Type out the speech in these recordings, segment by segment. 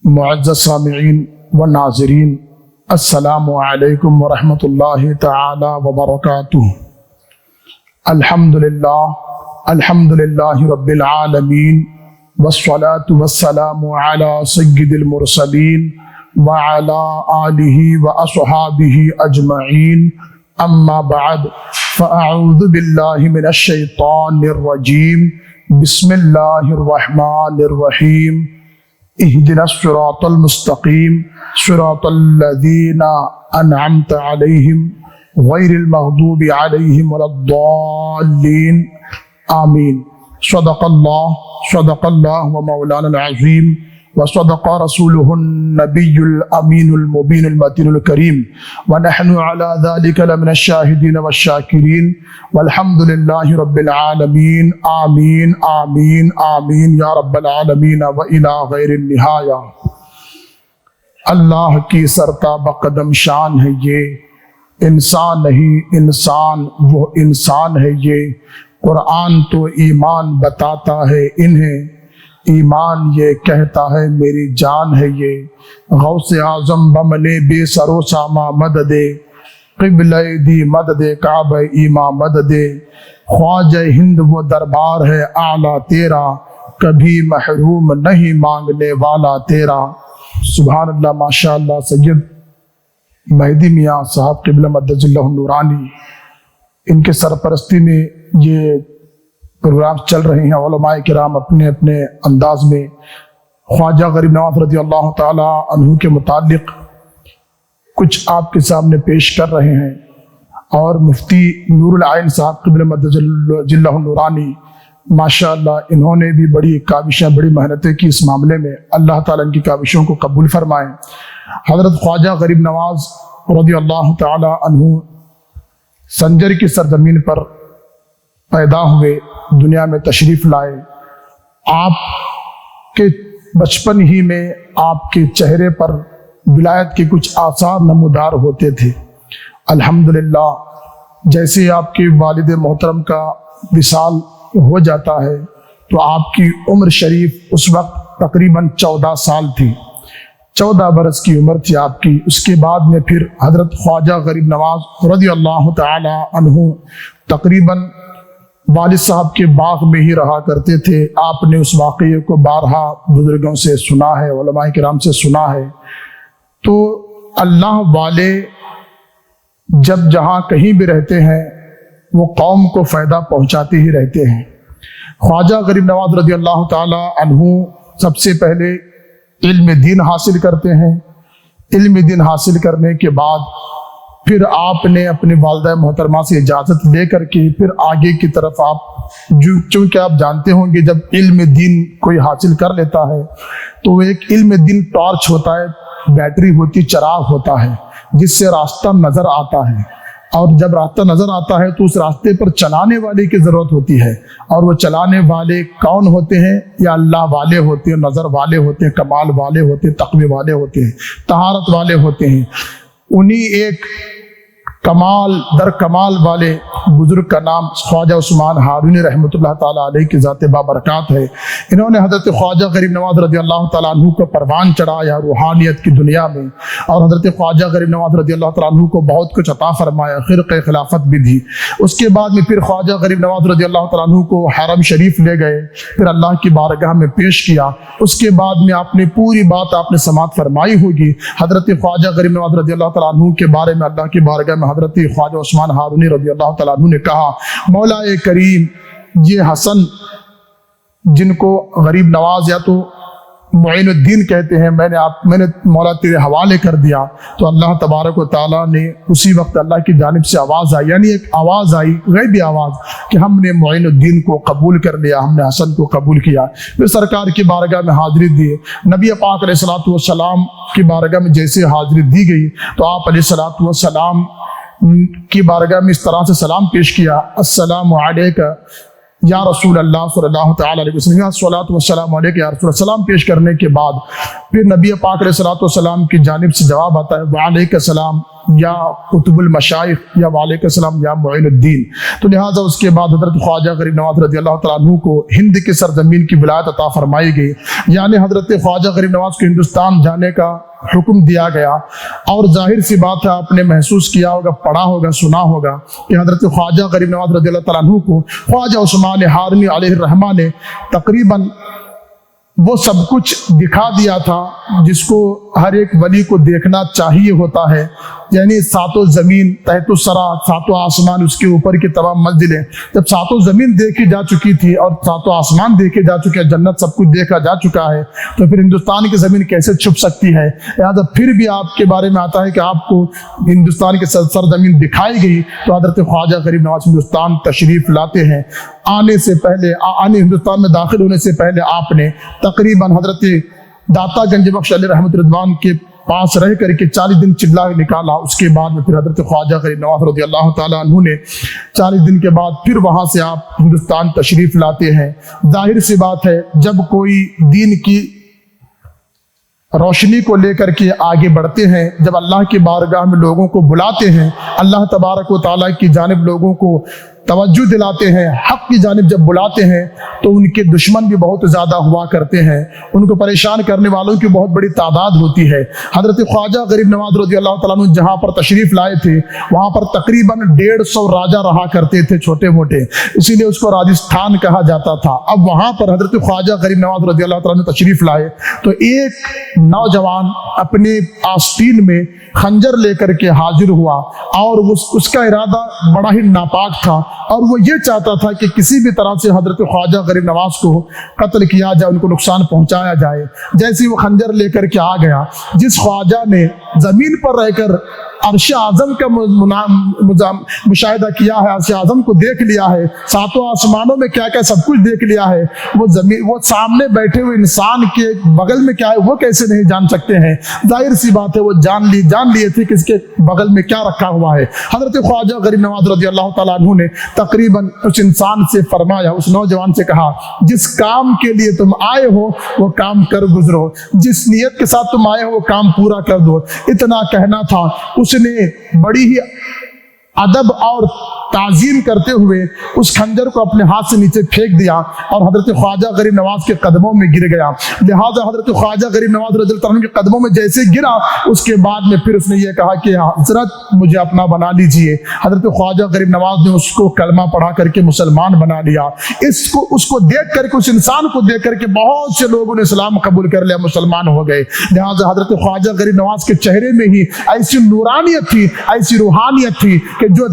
معزز سامعین و ناظرین، السلام علیکم ورحمۃ اللہ تعالی وبرکاتہ۔ الحمدللہ رب العالمین، والصلاة والسلام علی سید المرسلین وعلی آلہ واصحابہ اجمعین، اما بعد فاعوذ باللہ من الشیطان الرجیم، بسم اللہ الرحمن الرحیم۔ اهدنا الصراط المستقیم صراط الذین انعمت علیہم غیر المغضوب علیہم ولا الضالین، آمین۔ صدق اللہ و مولانا العظیم، وصدق رسوله النبی الامین المبین المتین الکریم، ونحن علی ذلک لمن الشاہدین والشاکرین، والحمد للہ رب العالمین، آمین آمین آمین یا رب العالمین و الی غیر النہایہ۔ اللہ کی سرتابہ قدم شان ہے یہ، انسان نہیں انسان وہ انسان ہے یہ، قرآن تو ایمان بتاتا ہے انہیں، ایمان یہ کہتا ہے میری جان ہے یہ، غوث اعظم بملے بے سرو ساما مدد، قبلہ دی مدد کعبہ ایما مدد، خواجہ ہند وہ دربار ہے اعلیٰ تیرا، کبھی محروم نہیں مانگنے والا تیرا۔ سبحان اللہ، ماشاء اللہ۔ سید مہدی میاں صاحب قبلہ مدد اللہ نورانی، ان کے سرپرستی میں یہ پروگرام چل رہے ہیں۔ علماء کرام اپنے اپنے انداز میں خواجہ غریب نواز رضی اللہ تعالی عنہ کے متعلق کچھ آپ کے سامنے پیش کر رہے ہیں، اور مفتی نور العین صاحب قبلہ مدد اللہ نورانی، ماشاء اللہ انہوں نے بھی بڑی کاوشیں بڑی محنتیں کی اس معاملے میں، اللہ تعالیٰ ان کی کاوشوں کو قبول فرمائے۔ حضرت خواجہ غریب نواز رضی اللہ تعالی عنہ سنجر کی سرزمین پر پیدا ہوئے، دنیا میں تشریف لائے۔ آپ کے بچپن ہی میں آپ کے چہرے پر ولایت کے کچھ آثار نمودار ہوتے تھے۔ الحمدللہ جیسے آپ کے والد محترم کا وصال ہو جاتا ہے تو آپ کی عمر شریف اس وقت تقریباً 14 سال تھی، 14 برس کی عمر تھی آپ کی۔ اس کے بعد میں پھر حضرت خواجہ غریب نواز رضی اللہ تعالی عنہ تقریباً والد صاحب کے باغ میں ہی رہا کرتے تھے۔ آپ نے اس واقعے کو بارہا بزرگوں سے سنا ہے، علماء کرام سے سنا ہے۔ تو اللہ والے جب جہاں کہیں بھی رہتے ہیں وہ قوم کو فائدہ پہنچاتے ہی رہتے ہیں۔ خواجہ غریب نواز رضی اللہ تعالی عنہ سب سے پہلے علم دین حاصل کرتے ہیں۔ علم دین حاصل کرنے کے بعد پھر آپ نے اپنی والدہ محترمہ سے اجازت لے کر کے پھر آگے کی طرف آپ چونکہ آپ جانتے ہوں گے جب علم دین کوئی حاصل کر لیتا ہے تو وہ ایک علم دین ٹارچ ہوتا ہے، بیٹری ہوتی، چراغ ہوتا ہے جس سے راستہ نظر آتا ہے، اور جب راستہ نظر آتا ہے تو اس راستے پر چلانے والے کی ضرورت ہوتی ہے، اور وہ چلانے والے کون ہوتے ہیں؟ یا اللہ والے ہوتے ہیں، نظر والے ہوتے ہیں، کمال والے ہوتے ہیں، تقوی والے ہوتے ہیں، طہارت والے ہوتے ہیں۔ انہی ایک کمال در کمال والے بزرگ کا نام خواجہ عثمان ہارونی رحمۃ اللہ تعالیٰ علیہ کی ذات بابرکات ہے۔ انہوں نے حضرت خواجہ غریب نواز رضی اللہ تعالیٰ عنہ کو پروان چڑھایا روحانیت کی دنیا میں، اور حضرت خواجہ غریب نواز رضی اللہ تعالیٰ عنہ کو بہت کچھ عطا فرمایا، خرق خلافت بھی دی۔ اس کے بعد میں پھر خواجہ غریب نواز رضی اللہ تعالیٰ عنہ کو حرم شریف لے گئے، پھر اللہ کی بارگاہ میں پیش کیا۔ اس کے بعد میں آپ نے پوری بات آپ نے سماعت فرمائی ہوگی۔ حضرت خواجہ غریب نواز رضی اللہ تعالیٰ عنہ کے بارے میں اللہ کی بارگاہ میں حضرت خواجہ عثمان ہارونی رضی اللہ تعالیٰ عنہ نے کہا، مولا کریم یہ حسن جن کو غریب نواز یا تو معین الدین کہتے ہیں، میں نے مولا تیرے حوالے کر دیا۔ تو اللہ تبارک و تعالیٰ نے اسی وقت اللہ کی جانب سے آواز آئی، یعنی ایک آواز آئی، غیبی آواز، کہ ہم نے معین الدین کو قبول کر لیا، ہم نے حسن کو قبول کیا۔ پھر سرکار کی بارگاہ میں حاضری دی، نبی پاک علیہ الصلوۃ والسلام کی بارگاہ میں جیسے حاضری دی گئی تو آپ علیہ الصلوۃ والسلام کی بارگاہ میں اس طرح سے سلام پیش کیا، السلام علیکہ یا رسول اللہ صلی اللہ تعالیٰ علیہ وسلم، الصلاۃ والسلام علیک یا رسول اللہ، سلام پیش کرنے کے بعد پھر نبی پاک علیہ الصلاۃ والسلام کی جانب سے جواب آتا ہے وعلیک السلام یا قطب المشائخ یا وعلیک السلام یا معین الدین۔ تو لہٰذا اس کے بعد حضرت خواجہ غریب نواز رضی اللہ تعالیٰ عنہ کو ہند کی سرزمین کی ولایت عطا فرمائی گئی، یعنی حضرت خواجہ غریب نواز کو ہندوستان جانے کا حکم دیا گیا۔ اور ظاہر سی بات ہے، آپ نے محسوس کیا ہوگا، پڑھا ہوگا، سنا ہوگا کہ حضرت خواجہ غریب نواز رضی اللہ تعالیٰ عنہ کو خواجہ عثمان ہارونی علیہ الرحمہ نے تقریباً وہ سب کچھ دکھا دیا تھا جس کو ہر ایک ولی کو دیکھنا چاہیے ہوتا ہے، یعنی ساتوں زمین تحت الثری، ساتوں آسمان، اس کے اوپر کی تمام منزلیں۔ جب ساتوں زمین دیکھی جا چکی تھی اور ساتوں آسمان دیکھے جا چکے، جنت سب کچھ دیکھا جا چکا ہے، تو پھر ہندوستان کی زمین کیسے چھپ سکتی ہے؟ لہٰذا پھر بھی آپ کے بارے میں آتا ہے کہ آپ کو ہندوستان کی سرزمین دکھائی گئی، تو حضرت خواجہ غریب نواز ہندوستان تشریف لاتے ہیں۔ آنے سے پہلے، ہندوستان میں داخل ہونے سے پہلے آپ نے تقریباً حضرت داتا گنج بخش علیہ رحمت رضوان کے پاس رہ کر کے 40 دن چلا نکالا۔ اس کے بعد میں پھر حضرت خواجہ غریب نواز رضی اللہ تعالیٰ عنہ نے 40 دن کے بعد پھر وہاں سے آپ ہندوستان تشریف لاتے ہیں۔ ظاہر سی بات ہے، جب کوئی دین کی روشنی کو لے کر کے آگے بڑھتے ہیں، جب اللہ کی بارگاہ میں لوگوں کو بلاتے ہیں، اللہ تبارک و تعالیٰ کی جانب لوگوں کو توجہ دلاتے ہیں، حق کی جانب جب بلاتے ہیں، تو ان کے دشمن بھی بہت زیادہ ہوا کرتے ہیں، ان کو پریشان کرنے والوں کی بہت بڑی تعداد ہوتی ہے۔ حضرت خواجہ غریب نواز رضی اللہ تعالیٰ عنہ جہاں پر تشریف لائے تھے، وہاں پر تقریباً 150 راجہ رہا کرتے تھے، چھوٹے موٹے، اسی لیے اس کو راجستھان کہا جاتا تھا۔ اب وہاں پر حضرت خواجہ غریب نواز رضی اللہ تعالیٰ عنہ تشریف لائے تو ایک نوجوان اپنے آستین میں خنجر لے کر کے حاضر ہوا، اور اس کا ارادہ بڑا ہی ناپاک تھا، اور وہ یہ چاہتا تھا کہ کسی بھی طرح سے حضرت خواجہ غریب نواز کو قتل کیا جائے، ان کو نقصان پہنچایا جائے۔ جیسے وہ خنجر لے کر کے آ گیا، جس خواجہ نے زمین پر رہ کر عرش اعظم کا مشاہدہ کیا ہے، عرش اعظم کو دیکھ لیا ہے، ساتوں آسمانوں میں کیا کیا سب کچھ دیکھ لیا ہے، وہ سامنے بیٹھے ہوئے انسان کے بغل میں کیا ہے وہ کیسے نہیں جان سکتے ہیں؟ ظاہر سی بات ہے، وہ جان لیے تھے کہ اس کے بغل میں کیا رکھا ہوا ہے۔ حضرت خواجہ غریب نواز رضی اللہ تعالیٰ عنہ نے تقریباً اس انسان سے فرمایا، اس نوجوان سے کہا، جس کام کے لیے تم آئے ہو وہ کام کر گزرو، جس نیت کے ساتھ تم آئے ہو وہ کام پورا کر دو۔ اتنا کہنا تھا، اس نے بڑی ہی ادب اور تعظیم کرتے ہوئے اس خنجر کو اپنے ہاتھ سے نیچے پھینک دیا اور حضرت خواجہ غریب نواز کے قدموں میں گر گیا۔ لہٰذا حضرت خواجہ غریب نواز رضی اللہ عنہ کے قدموں میں جیسے گرا، اس کے بعد میں پھر اس نے یہ کہا کہ حضرت مجھے اپنا بنا لیجئے۔ حضرت خواجہ غریب نواز نے اس کو کلمہ پڑھا کر کے مسلمان بنا لیا۔ اس کو دیکھ کر کے، اس انسان کو دیکھ کر کے بہت سے لوگوں نے اسلام قبول کر لیا، مسلمان ہو گئے۔ لہٰذا حضرت خواجہ غریب نواز کے چہرے میں ہی ایسی نورانیت تھی، ایسی روحانیت تھی کہ جو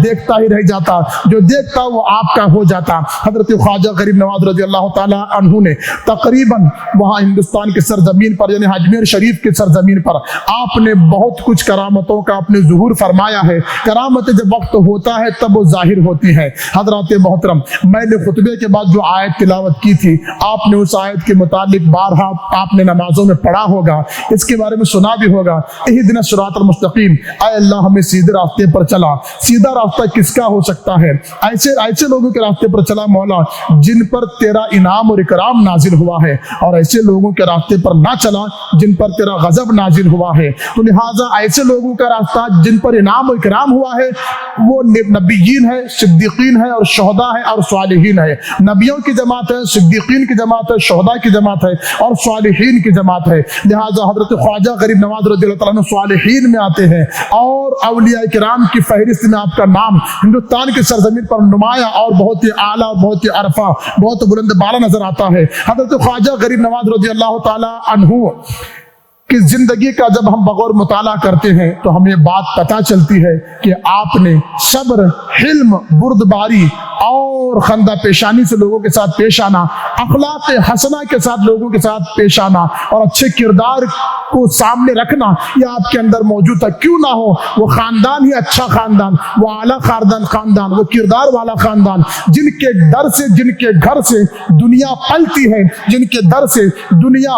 دیکھتا ہی رہ جاتا، جو دیکھتا وہ آپ کا ہو جاتا۔ حضرت خواجہ غریب نواز رضی اللہ تعالیٰ عنہ نے تقریباً وہاں ہندوستان کی سرزمین پر، یعنی اجمیر شریف کی سرزمین پر آپ نے بہت کچھ کرامتوں کا اپنے ظہور فرمایا ہے۔ کرامتیں جب وقت ہوتا ہے تب وہ ظاہر ہوتی ہیں۔ حضرات محترم، میں نے خطبے کے بعد جو آیت تلاوت کی تھی، آپ نے اس آیت کے متعلق بارہا آپ نے نمازوں میں پڑھا ہوگا، اس کے بارے میں سنا بھی ہوگا۔ اہدنا الصراط المستقیم، اے اللہ ہمیں سیدھے راستے پر چلا۔ سیدھا راستہ کس کا ہو سکتا ہے؟ ایسے لوگوں کے راستے پر چلا مولا جن پر تیرا انعام اور اکرام نازل ہوا ہے، اور ایسے لوگوں کے راستے پر نہ چلا جن پر تیرا غضب نازل ہوا ہے۔ تو لہٰذا ایسے لوگوں کا راستہ جن پر انعام اور اکرام ہوا ہے وہ نبیین ہے، صدیقین ہے، اور شہداء ہے، اور صالحین ہے۔ نبیوں کی جماعت ہے، صدیقین کی جماعت ہے، شہداء کی جماعت ہے، اور صالحین کی جماعت ہے۔ لہٰذا حضرت خواجہ غریب نواز رضی اللہ تعالیٰ عنہ صالحین میں آتے ہیں، اور اولیاء کرام کی فہرست میں آپ کا نام ہندوستان کی سرزمین پر نمایاں اور بہت ہی اعلیٰ اور بہت ہی عرفہ، بہت بلند بالا نظر آتا ہے۔ حضرت خواجہ غریب نواز رضی اللہ تعالیٰ عنہ کی زندگی کا جب ہم بغور مطالعہ کرتے ہیں تو ہمیں بات پتہ چلتی ہے کہ آپ نے صبر، حلم، بردباری اور خندہ پیشانی سے لوگوں کے ساتھ پیش آنا، اخلاق حسنہ کے ساتھ لوگوں کے ساتھ پیش آنا، اور اچھے کردار کو سامنے رکھنا، یہ آپ کے اندر موجود تھا۔ کیوں نہ ہو، وہ خاندان ہی اچھا خاندان، وہ اعلیٰ خاندان، وہ کردار والا خاندان، جن کے در سے، جن کے گھر سے دنیا پلتی ہے، جن کے در سے دنیا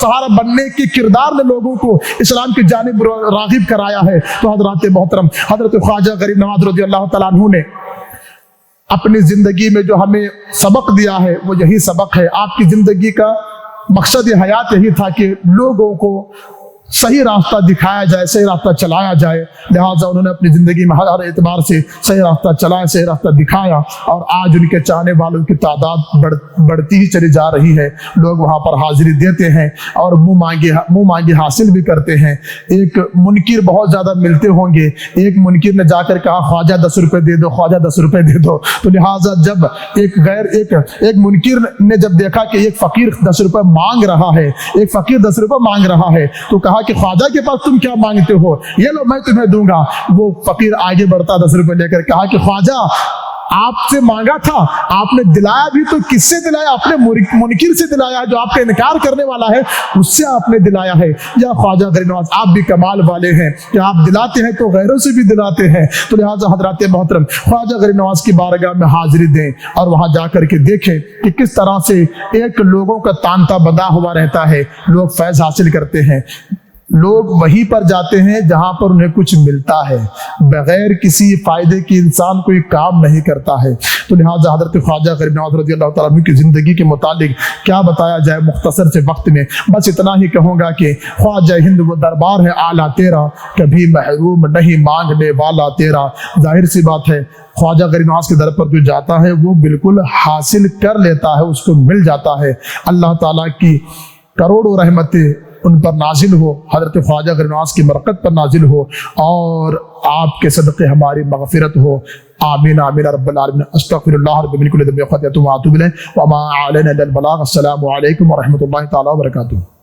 سہارا بننے کے کردار نے لوگوں کو اسلام کی جانب راغب کرایا ہے۔ تو حضرات محترم، حضرت خواجہ غریب نواز رضی اللہ تعالیٰ عنہ نے اپنی زندگی میں جو ہمیں سبق دیا ہے وہ یہی سبق ہے۔ آپ کی زندگی کا مقصد حیات یہی تھا کہ لوگوں کو صحیح راستہ دکھایا جائے، صحیح راستہ چلایا جائے، لہٰذا انہوں نے اپنی زندگی میں ہر اعتبار سے صحیح راستہ چلایا، صحیح راستہ دکھایا، اور آج ان کے چاہنے والوں کی تعداد بڑھتی ہی چلی جا رہی ہے۔ لوگ وہاں پر حاضری دیتے ہیں اور منہ مانگی حاصل بھی کرتے ہیں۔ ایک منکر بہت زیادہ ملتے ہوں گے، ایک منکر نے جا کر کہا خواجہ 10 روپے دے دو، خواجہ 10 روپے دے دو، تو لہٰذا جب ایک منکر نے جب دیکھا کہ ایک فقیر 10 روپے مانگ رہا ہے، ایک فقیر 10 روپے مانگ رہا ہے، تو کہا کہ خواجہ کے پاس تم کیا مانگتے ہو، یہ لو میں تمہیں دوں گا۔ وہ فقیر آگے بڑھتا 10 روپے لے کر کہا کہ خواجہ آپ سے مانگا تھا، آپ نے دلایا بھی تو کس سے دلایا؟ اپنے منکر سے دلایا ہے، جو آپ کا انکار کرنے والا ہے اس سے آپ نے دلایا ہے۔ یا خواجہ غریب نواز، آپ بھی کمال والے ہیں کہ آپ دلاتے ہیں تو غیروں سے بھی دلاتے ہیں۔ تو لہٰذا حضرات محترم، خواجہ غریب نواز کی بارگاہ میں حاضری دیں اور وہاں جا کر کے دیکھیں کہ کس طرح سے ایک لوگوں کا تانتا بندھا ہوا رہتا ہے، لوگ فیض حاصل کرتے ہیں۔ لوگ وہیں پر جاتے ہیں جہاں پر انہیں کچھ ملتا ہے، بغیر کسی فائدے کی انسان کوئی کام نہیں کرتا ہے۔ تو لہٰذا حضرت خواجہ غریب نواز رضی اللہ تعالیٰ عنہ کی زندگی کے متعلق کیا بتایا جائے مختصر سے وقت میں، بس اتنا ہی کہوں گا کہ خواجہ ہند وہ دربار ہے اعلیٰ تیرا، کبھی محروم نہیں مانگنے والا تیرا۔ ظاہر سی بات ہے، خواجہ غریب نواز کے در پر جو جاتا ہے وہ بالکل حاصل کر لیتا ہے، اس کو مل جاتا ہے۔ اللہ تعالیٰ کی کروڑوں رحمتیں ان پر نازل ہو، حضرت خواجہ غریب نواز کی برکت پر نازل ہو، اور آپ کے صدقے ہماری مغفرت ہو۔ آمین آمین رب العالمین۔ استغفر اللہ رب من کل ذنب وخطیئۃ واتوب الیہ وما علینا الا البلاغ۔ السلام علیکم ورحمۃ اللہ تعالی وبرکاتہ۔